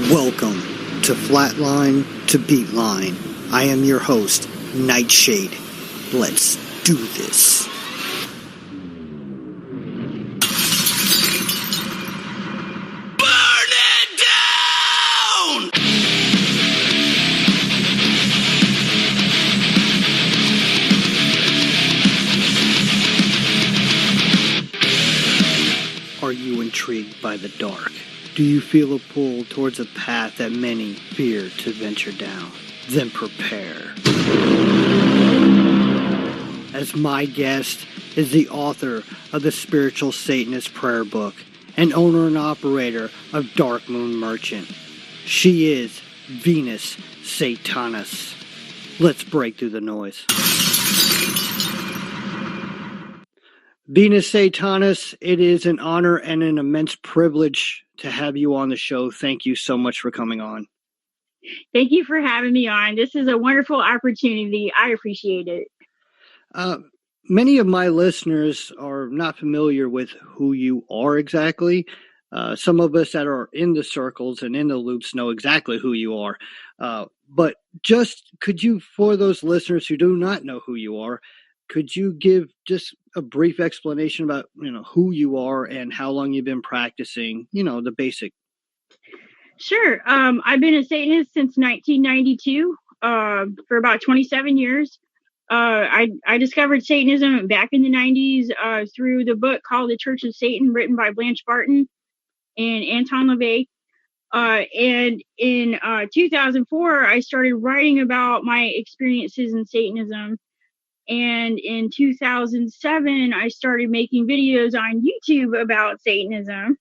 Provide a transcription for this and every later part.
Welcome to Flatline to Beatline. I am your host, Night Shayde. Let's do this. Burn it down! Are you intrigued by the dark? Do you feel a pull towards a path that many fear to venture down? Then prepare. As my guest is the author of the Spiritual Satanist Prayer Book and owner and operator of Dark Moon Merchant. She is Venus Satanas. Let's break through the noise. Venus Satanas, it is an honor and an immense privilege to have you on the show. Thank you so much for coming on. Thank you for having me on. This is a wonderful opportunity. I appreciate it. Many of my listeners are not familiar with who you are exactly. Some of us that are in the circles and in the loops know exactly who you are. But just could you, for those listeners who do not know who you are, could you give just a brief explanation about, who you are and how long you've been practicing, the basic? Sure. I've been a Satanist since 1992, for about 27 years. I discovered Satanism back in the 90s through the book called The Church of Satan, written by Blanche Barton and Anton LaVey. And in 2004, I started writing about my experiences in Satanism. And in 2007, I started making videos on YouTube about Satanism.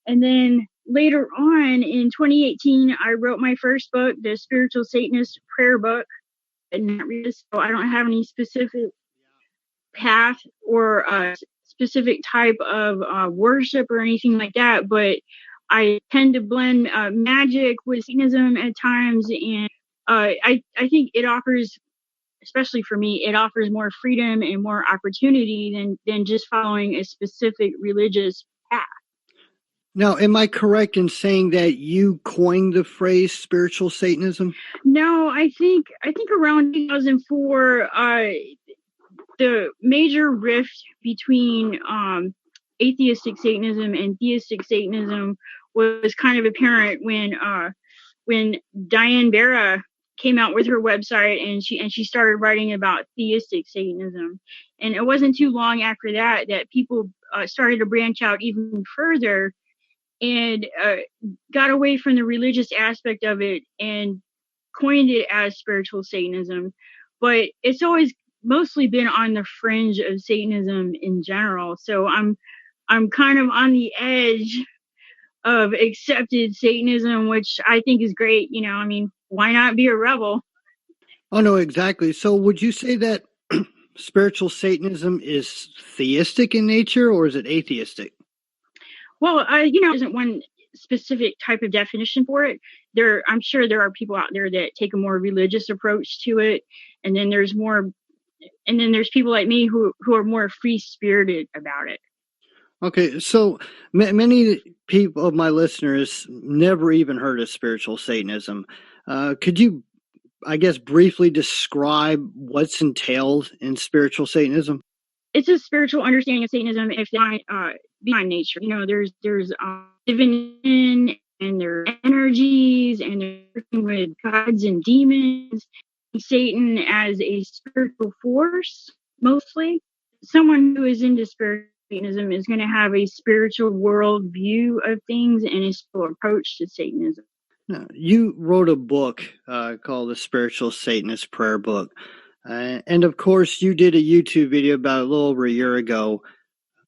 And then later on in 2018, I wrote my first book, the Spiritual Satanist Prayer Book. And so I don't have any specific path or specific type of worship or anything like that, but I tend to blend magic with Satanism at times. And I think it offers, especially for me, it offers more freedom and more opportunity than just following a specific religious path. Now, am I correct in saying that you coined the phrase spiritual Satanism? No, I think around 2004, the major rift between atheistic Satanism and theistic Satanism was kind of apparent when Diane Barra came out with her website and she started writing about theistic Satanism. And it wasn't too long after that people started to branch out even further and got away from the religious aspect of it and coined it as spiritual Satanism. But it's always mostly been on the fringe of Satanism in general. So I'm kind of on the edge of accepted Satanism, which I think is great. Why not be a rebel? Oh, no, exactly. So would you say that spiritual Satanism is theistic in nature, or is it atheistic? Well, there isn't one specific type of definition for it. I'm sure there are people out there that take a more religious approach to it, and then there's people like me who are more free-spirited about it. Okay, so many people of my listeners never even heard of spiritual Satanism. Could you, I guess, briefly describe what's entailed in spiritual Satanism? It's a spiritual understanding of Satanism. If behind nature, there's divination and their energies, and they're working with gods and demons. Satan as a spiritual force, mostly. Someone who is into spiritual Satanism is going to have a spiritual world view of things and a spiritual approach to Satanism. You wrote a book called The Spiritual Satanist Prayer Book. And of course, you did a YouTube video about a little over a year ago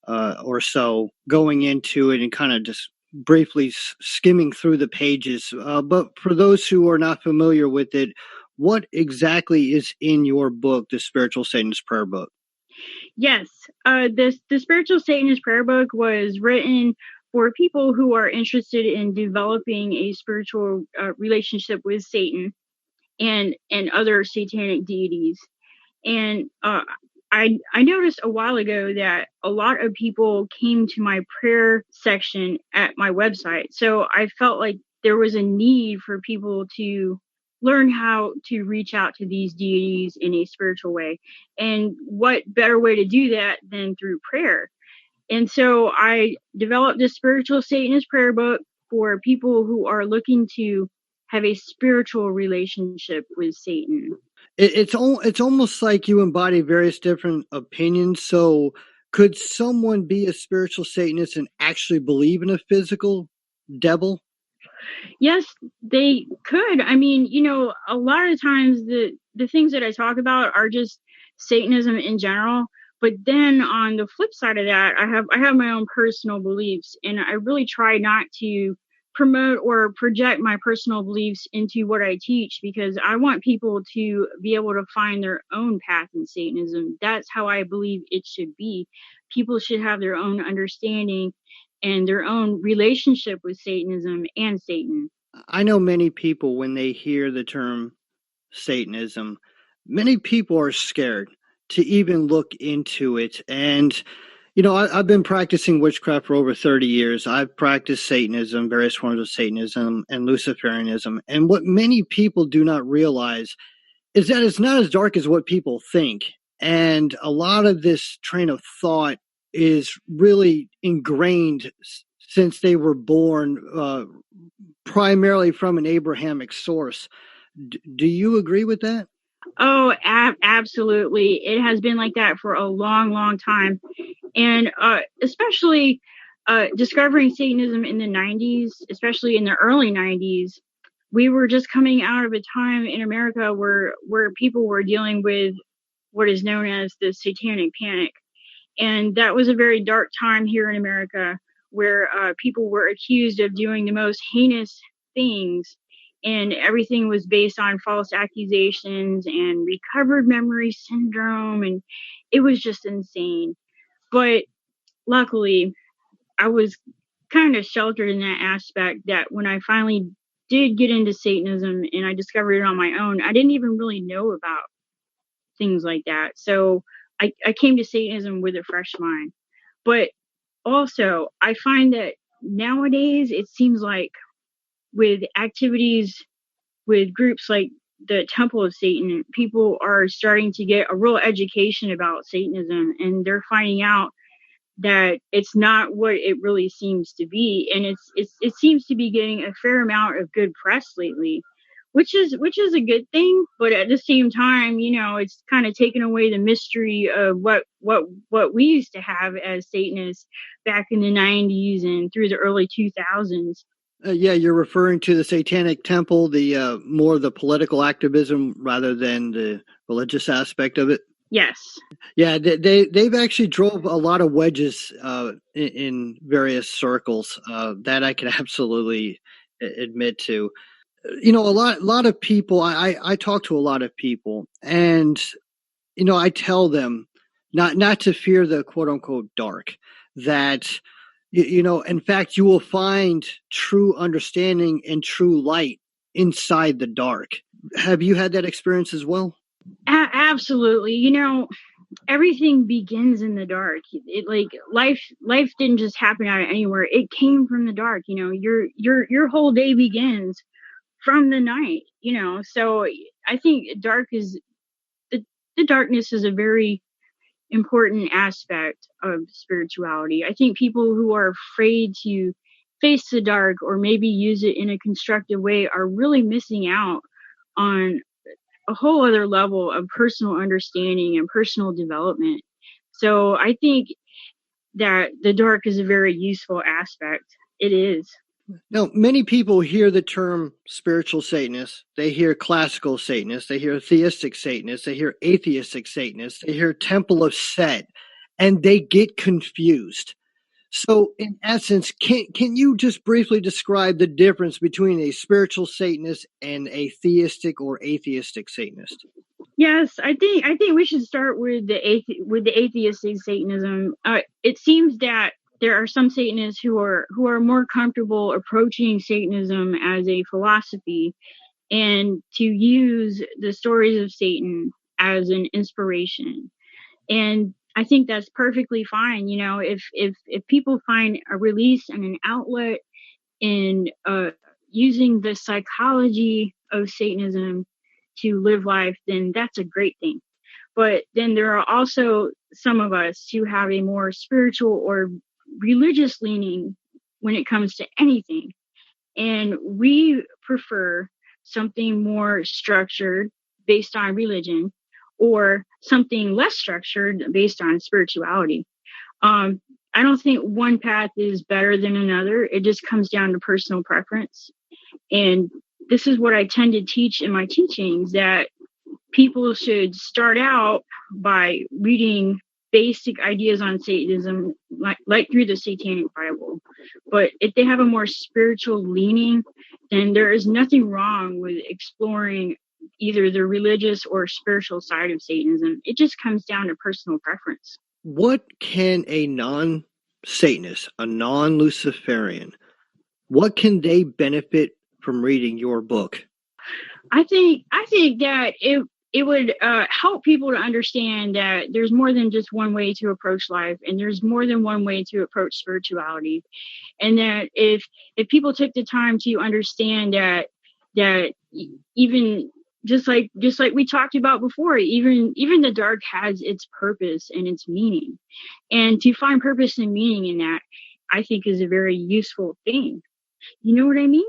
or so, going into it and kind of just briefly skimming through the pages. But for those who are not familiar with it, what exactly is in your book, The Spiritual Satanist Prayer Book? Yes, the Spiritual Satanist Prayer Book was written for people who are interested in developing a spiritual relationship with Satan and other satanic deities. And I noticed a while ago that a lot of people came to my prayer section at my website. So I felt like there was a need for people to learn how to reach out to these deities in a spiritual way. And what better way to do that than through prayer? And so I developed this spiritual Satanist prayer book for people who are looking to have a spiritual relationship with Satan. It's almost like you embody various different opinions. So, could someone be a spiritual Satanist and actually believe in a physical devil? Yes, they could. I mean, a lot of times the things that I talk about are just Satanism in general. But then on the flip side of that, I have my own personal beliefs, and I really try not to promote or project my personal beliefs into what I teach, because I want people to be able to find their own path in Satanism. That's how I believe it should be. People should have their own understanding and their own relationship with Satanism and Satan. I know many people, when they hear the term Satanism, many people are scared to even look into it. And, I've been practicing witchcraft for over 30 years. I've practiced Satanism, various forms of Satanism, and Luciferianism. And what many people do not realize is that it's not as dark as what people think. And a lot of this train of thought is really ingrained since they were born, primarily from an Abrahamic source. Do you agree with that? Oh, absolutely. It has been like that for a long, long time. And especially discovering Satanism in the 90s, especially in the early 90s, we were just coming out of a time in America where people were dealing with what is known as the Satanic Panic. And that was a very dark time here in America, where people were accused of doing the most heinous things, and everything was based on false accusations and recovered memory syndrome, and it was just insane. But luckily, I was kind of sheltered in that aspect, that when I finally did get into Satanism and I discovered it on my own, I didn't even really know about things like that. So I came to Satanism with a fresh mind. But also, I find that nowadays it seems like with activities with groups like the Temple of Satan, people are starting to get a real education about Satanism, and they're finding out that it's not what it really seems to be, and it seems to be getting a fair amount of good press lately, which is a good thing. But at the same time, it's kind of taken away the mystery of what we used to have as Satanists back in the 90s and through the early 2000s. Yeah, you're referring to the Satanic Temple, the more the political activism rather than the religious aspect of it. Yes. Yeah, they've actually drove a lot of wedges in various circles. That I can absolutely admit to. A lot of people. I talk to a lot of people, and I tell them not to fear the quote unquote dark. That in fact, you will find true understanding and true light inside the dark. Have you had that experience as well? Absolutely. Everything begins in the dark. It like life didn't just happen out of anywhere. It came from the dark. Your whole day begins from the night. So I think the darkness is a very important aspect of spirituality. I think people who are afraid to face the dark or maybe use it in a constructive way are really missing out on a whole other level of personal understanding and personal development. So I think that the dark is a very useful aspect. It is. Now, many people hear the term spiritual Satanist. They hear classical Satanists. They hear theistic Satanists. They hear atheistic Satanists. They hear Temple of Set, and they get confused. So, in essence, can you just briefly describe the difference between a spiritual Satanist and a theistic or atheistic Satanist? Yes, I think we should start with the atheistic Satanism. It seems that there are some Satanists who are more comfortable approaching Satanism as a philosophy, and to use the stories of Satan as an inspiration. And I think that's perfectly fine. If people find a release and an outlet in using the psychology of Satanism to live life, then that's a great thing. But then there are also some of us who have a more spiritual or religious leaning when it comes to anything. And we prefer something more structured based on religion, or something less structured based on spirituality. I don't think one path is better than another. It just comes down to personal preference. And this is what I tend to teach in my teachings, that people should start out by reading basic ideas on Satanism, like through the Satanic Bible. But if they have a more spiritual leaning, then there is nothing wrong with exploring either the religious or spiritual side of Satanism. It just comes down to personal preference. What can a non-Satanist, a non-Luciferian, what can they benefit from reading your book? I think that it would help people to understand that there's more than just one way to approach life, and there's more than one way to approach spirituality. And that if people took the time to understand that even just like we talked about before, even the dark has its purpose and its meaning. And to find purpose and meaning in that, I think, is a very useful thing. You know what I mean?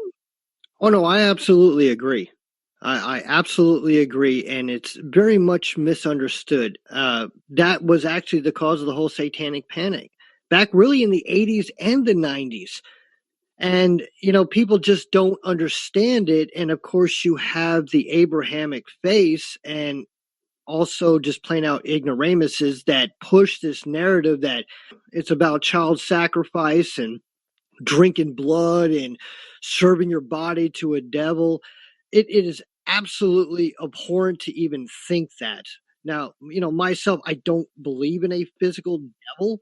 Oh, no, I absolutely agree. I absolutely agree, and it's very much misunderstood. That was actually the cause of the whole satanic panic back really in the 80s and the 90s. And, people just don't understand it. And of course, you have the Abrahamic faith and also just plain out ignoramuses that push this narrative that it's about child sacrifice and drinking blood and serving your body to a devil. It is absolutely abhorrent to even think that. Now, myself, I don't believe in a physical devil,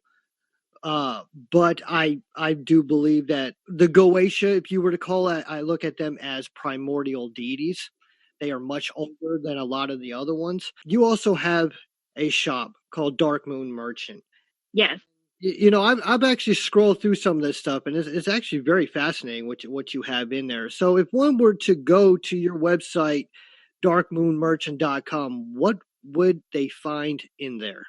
but I do believe that the Goetia, if you were to call it, I look at them as primordial deities. They are much older than a lot of the other ones. You also have a shop called Dark Moon Merchant. Yes. I've actually scrolled through some of this stuff, and it's actually very fascinating what you have in there. So if one were to go to your website, darkmoonmerchant.com, what would they find in there?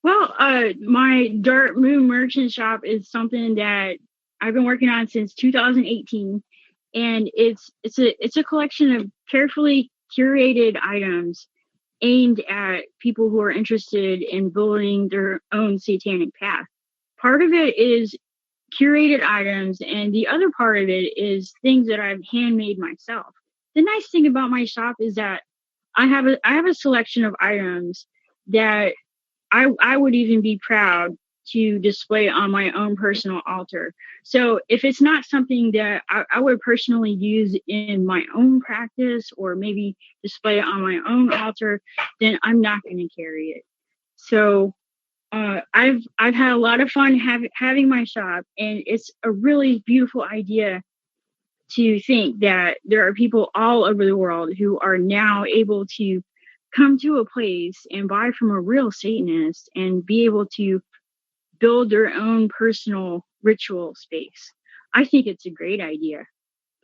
Well, my Dark Moon Merchant shop is something that I've been working on since 2018, and it's a collection of carefully curated items aimed at people who are interested in building their own satanic path. Part of it is curated items, and the other part of it is things that I've handmade myself. The nice thing about my shop is that I have a selection of items that I would even be proud to display on my own personal altar. So if it's not something that I would personally use in my own practice, or maybe display it on my own altar, then I'm not going to carry it. So I've had a lot of fun having my shop, and it's a really beautiful idea to think that there are people all over the world who are now able to come to a place and buy from a real Satanist and be able to build their own personal ritual space. I think it's a great idea.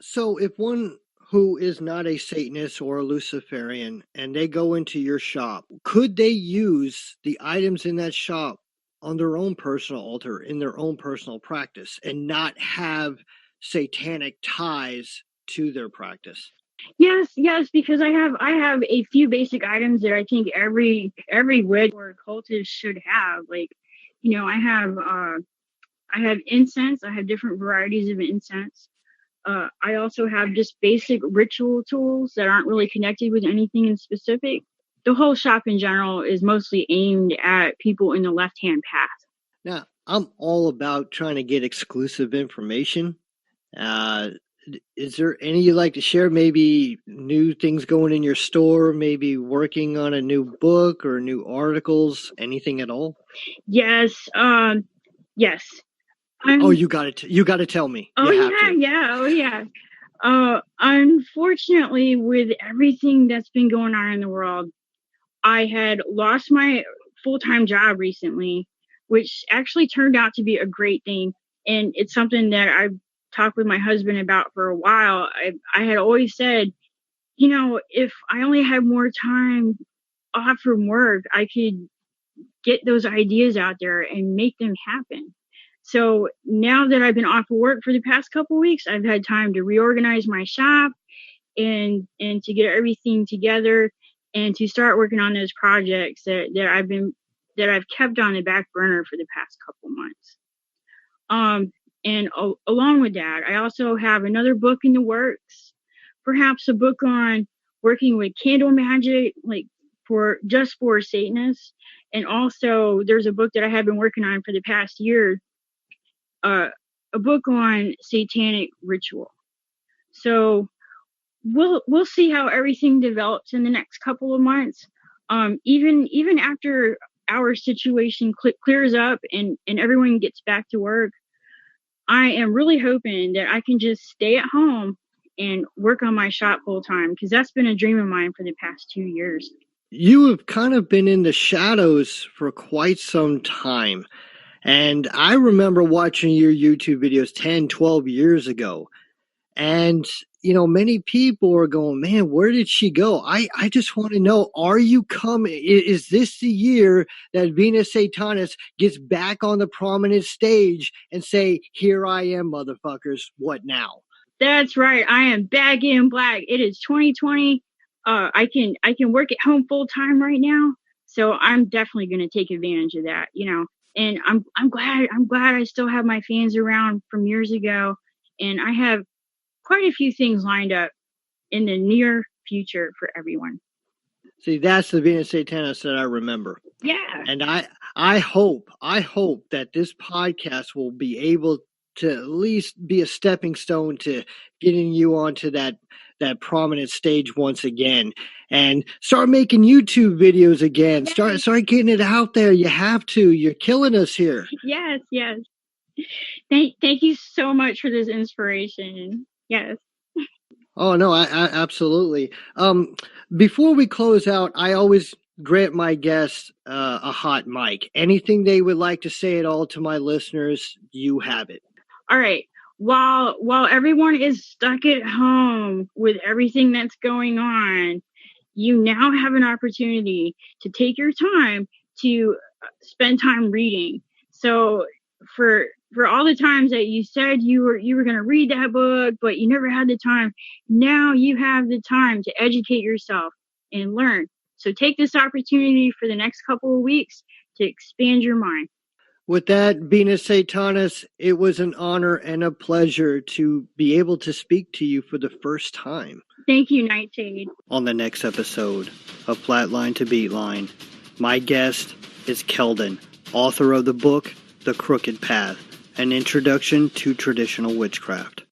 So if one who is not a Satanist or a Luciferian and they go into your shop, could they use the items in that shop on their own personal altar, in their own personal practice, and not have satanic ties to their practice? Yes, because I have a few basic items that I think every witch or occultist should have. Like, I have incense. I have different varieties of incense. I also have just basic ritual tools that aren't really connected with anything in specific. The whole shop in general is mostly aimed at people in the left-hand path. Now, I'm all about trying to get exclusive information. Is there any you'd like to share? Maybe new things going in your store, maybe working on a new book or new articles, anything at all? Yes. Yes. You got to tell me. Oh yeah. Unfortunately, with everything that's been going on in the world, I had lost my full-time job recently, which actually turned out to be a great thing. And it's something that I've talked with my husband about for a while. I had always said, if I only had more time off from work, I could get those ideas out there and make them happen. So now that I've been off of work for the past couple of weeks, I've had time to reorganize my shop and to get everything together and to start working on those projects that I've kept on the back burner for the past couple months. And along with that, I also have another book in the works, perhaps a book on working with candle magic, like for Satanists. And also there's a book that I have been working on for the past year, a book on satanic ritual. So we'll see how everything develops in the next couple of months. Even after our situation clears up and everyone gets back to work, I am really hoping that I can just stay at home and work on my shop full time, because that's been a dream of mine for the past 2 years. You have kind of been in the shadows for quite some time. And I remember watching your YouTube videos 10, 12 years ago. And, many people are going, man, where did she go? I just want to know, are you coming? Is this the year that Venus Satanas gets back on the prominent stage and say, here I am, motherfuckers, what now? That's right. I am back in black. It is 2020. I can work at home full time right now. So I'm definitely going to take advantage of that, and I'm glad I still have my fans around from years ago. And I have quite a few things lined up in the near future for everyone. See, that's the Venus Satanas that I remember. Yeah. And I hope that this podcast will be able to at least be a stepping stone to getting you onto that prominent stage once again, and start making YouTube videos again. Yes. Start getting it out there. You have to. You're killing us here. Yes. Thank you so much for this inspiration. Yes. Oh no, I absolutely. Before we close out, I always grant my guests a hot mic. Anything they would like to say at all to my listeners, you have it. All right. While everyone is stuck at home with everything that's going on, you now have an opportunity to take your time to spend time reading. So for all the times that you said you were going to read that book, but you never had the time, now you have the time to educate yourself and learn. So take this opportunity for the next couple of weeks to expand your mind. With that, Venus Satanas, it was an honor and a pleasure to be able to speak to you for the first time. Thank you, Night Shayde. On the next episode of Flatline to Beatline, my guest is Keldon, author of the book The Crooked Path, an introduction to traditional witchcraft.